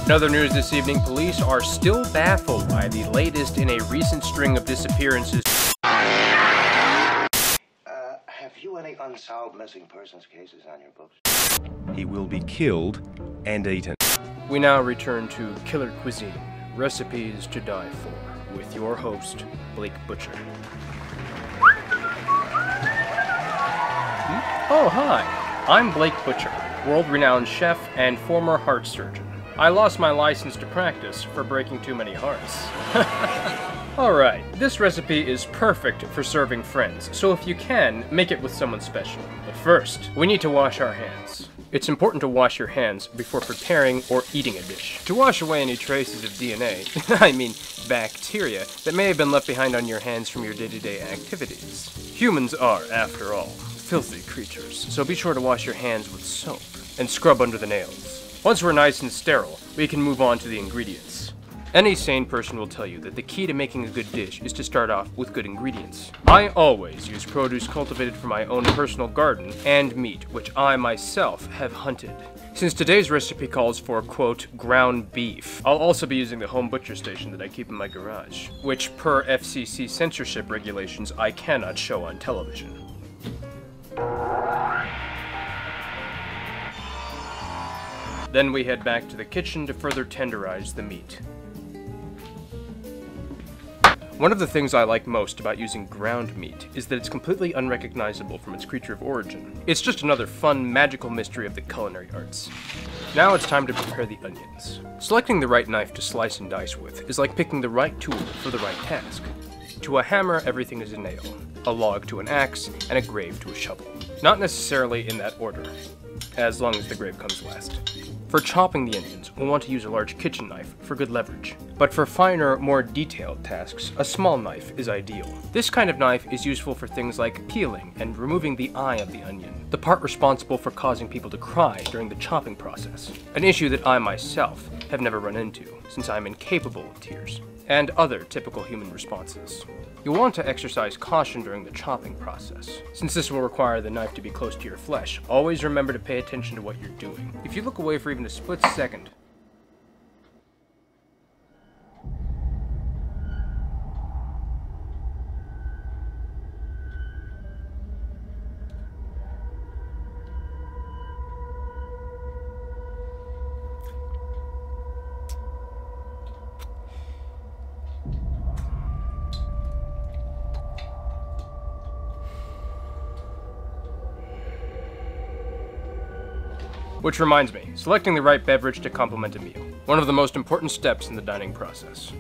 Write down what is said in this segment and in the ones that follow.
In other news this evening, police are still baffled by the latest in a recent string of disappearances. Have you any unsolved missing persons cases on your books? He will be killed and eaten. We now return to Killer Cuisine, recipes to die for, with your host, Blake Butcher. Oh, hi. I'm Blake Butcher, world-renowned chef and former heart surgeon. I lost my license to practice for breaking too many hearts. Alright, this recipe is perfect for serving friends, so if you can, make it with someone special. But first, we need to wash our hands. It's important to wash your hands before preparing or eating a dish. To wash away any traces of DNA, I mean bacteria, that may have been left behind on your hands from your day-to-day activities. Humans are, after all, filthy creatures, so be sure to wash your hands with soap and scrub under the nails. Once we're nice and sterile, we can move on to the ingredients. Any sane person will tell you that the key to making a good dish is to start off with good ingredients. I always use produce cultivated from my own personal garden and meat, which I myself have hunted. Since today's recipe calls for, quote, ground beef, I'll also be using the home butcher station that I keep in my garage, which per FCC censorship regulations I cannot show on television. Then we head back to the kitchen to further tenderize the meat. One of the things I like most about using ground meat is that it's completely unrecognizable from its creature of origin. It's just another fun, magical mystery of the culinary arts. Now it's time to prepare the onions. Selecting the right knife to slice and dice with is like picking the right tool for the right task. To a hammer, everything is a nail, a log to an axe, and a grave to a shovel. Not necessarily in that order, as long as the grave comes last. For chopping the onions, we'll want to use a large kitchen knife for good leverage. But for finer, more detailed tasks, a small knife is ideal. This kind of knife is useful for things like peeling and removing the eye of the onion, the part responsible for causing people to cry during the chopping process, an issue that I myself have never run into, since I'm incapable of tears, and other typical human responses. You'll want to exercise caution during the chopping process. Since this will require the knife to be close to your flesh, always remember to pay attention to what you're doing. If you look away for even a split second, which reminds me, selecting the right beverage to complement a meal. One of the most important steps in the dining process.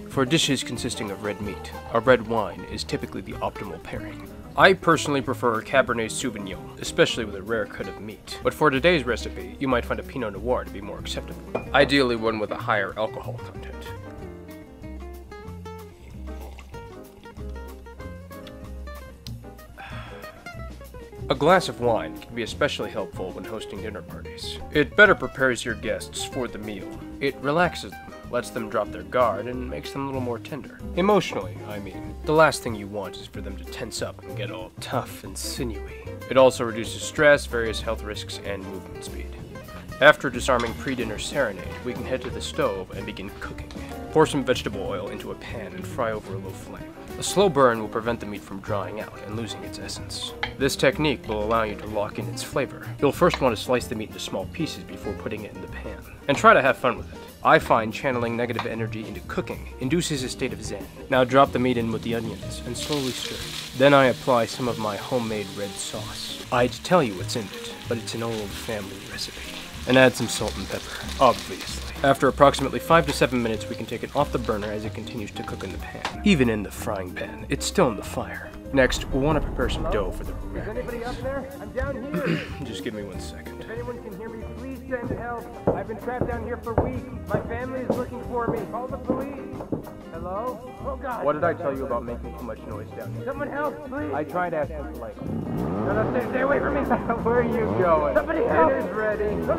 For dishes consisting of red meat, a red wine is typically the optimal pairing. I personally prefer Cabernet Sauvignon, especially with a rare cut of meat. But for today's recipe, you might find a Pinot Noir to be more acceptable. Ideally one with a higher alcohol content. A glass of wine can be especially helpful when hosting dinner parties. It better prepares your guests for the meal. It relaxes them, lets them drop their guard, and makes them a little more tender. Emotionally, I mean. The last thing you want is for them to tense up and get all tough and sinewy. It also reduces stress, various health risks, and movement speed. After a disarming pre-dinner serenade, we can head to the stove and begin cooking. Pour some vegetable oil into a pan and fry over a low flame. A slow burn will prevent the meat from drying out and losing its essence. This technique will allow you to lock in its flavor. You'll first want to slice the meat into small pieces before putting it in the pan, and try to have fun with it. I find channeling negative energy into cooking induces a state of zen. Now drop the meat in with the onions and slowly stir. Then I apply some of my homemade red sauce. I'd tell you what's in it, but it's an old family recipe. And add some salt and pepper, obviously. After approximately 5 to 7 minutes, we can take it off the burner as it continues to cook in the pan. Even in the frying pan, it's still in the fire. Next, we'll want to prepare some dough for the Is anybody up there? I'm down here. Just give me 1 second. If anyone can hear me, please send help. I've been trapped down here for weeks. My family is looking for me. Call the police. Hello? Oh God. What did I tell you about making too much noise down here? Someone help, please. I tried asking politely. No, stay away from me. Where are you going? Somebody help. It is ready. No.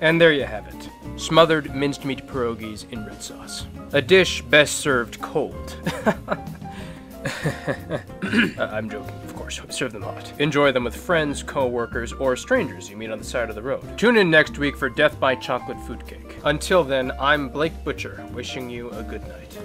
And there you have it. Smothered minced meat pierogies in red sauce. A dish best served cold. I'm joking, of course. Serve them hot. Enjoy them with friends, co-workers, or strangers you meet on the side of the road. Tune in next week for Death by Chocolate Food Cake. Until then, I'm Blake Butcher, wishing you a good night.